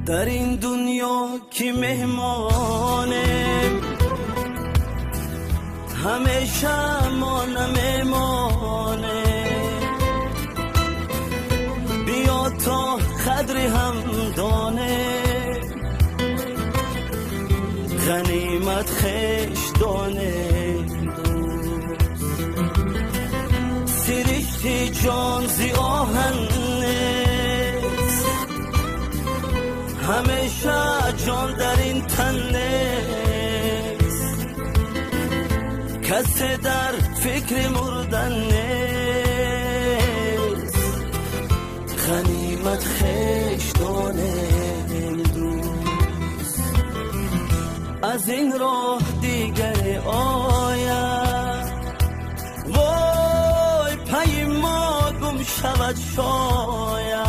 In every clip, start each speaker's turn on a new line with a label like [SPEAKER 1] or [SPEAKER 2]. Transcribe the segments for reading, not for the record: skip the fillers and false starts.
[SPEAKER 1] در این دنیا کی مهمانه، همیشه ما نمیمانه. بیا تا قدر هم دانه، غنیمت خش دانه. سرشت جان زی آهن نیست، همیشه جان در این تن نیست. کسی در فکر مردن نیست، غنیمت خش دانه. از این راه دیگر آید، وای پی ما گم شود شاید.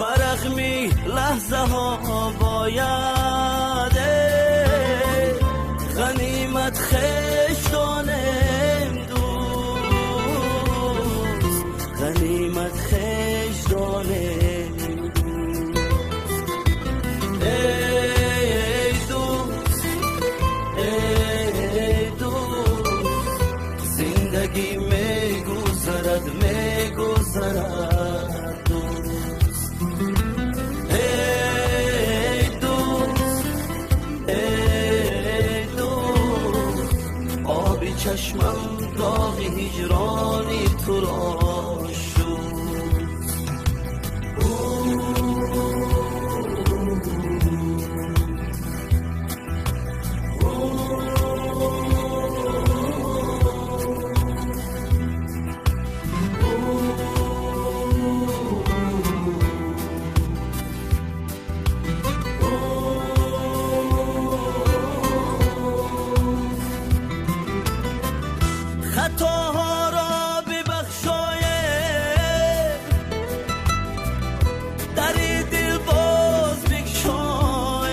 [SPEAKER 1] برغمی لحظه ها باید، غنیمت خش دانم دوست، غنیمت خش دانم. زندگی میگذرد دوست. ای دوست ای دوست، آبی چشمم داغ هجرانی تو را شد. خطاها را ببخشاید، در دل باز بگشاید.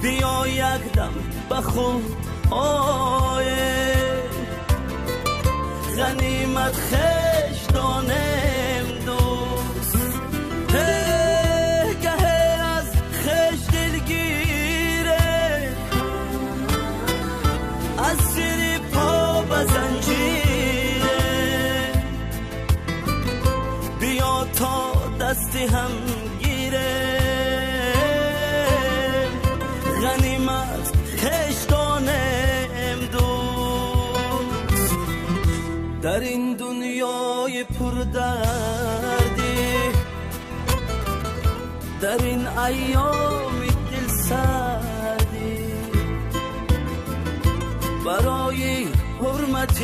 [SPEAKER 1] بیا یک دم به خود آید، غنیمت خش دانم دوست. گه از خش دلگیره، از زیر پا به زنجیره. بیا تا دستی هم گیره، غنیمت خش دانم دوست. در این دنیای پردردی، در این ایام دل سردی، برای حرمت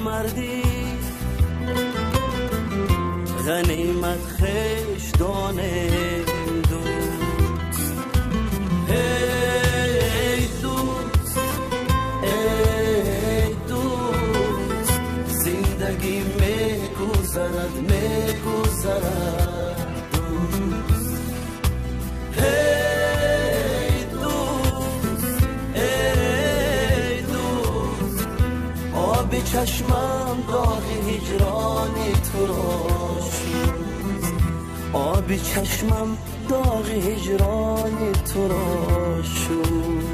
[SPEAKER 1] مردی، غنیمت خش دانم دوست. ای دوست ای دوست، زندگی میگذرد دوست. ای دوست ای دوست، آب چشمم داغ هجرانی تو را شد. آب چشمم داغ هجرانی تو را شد.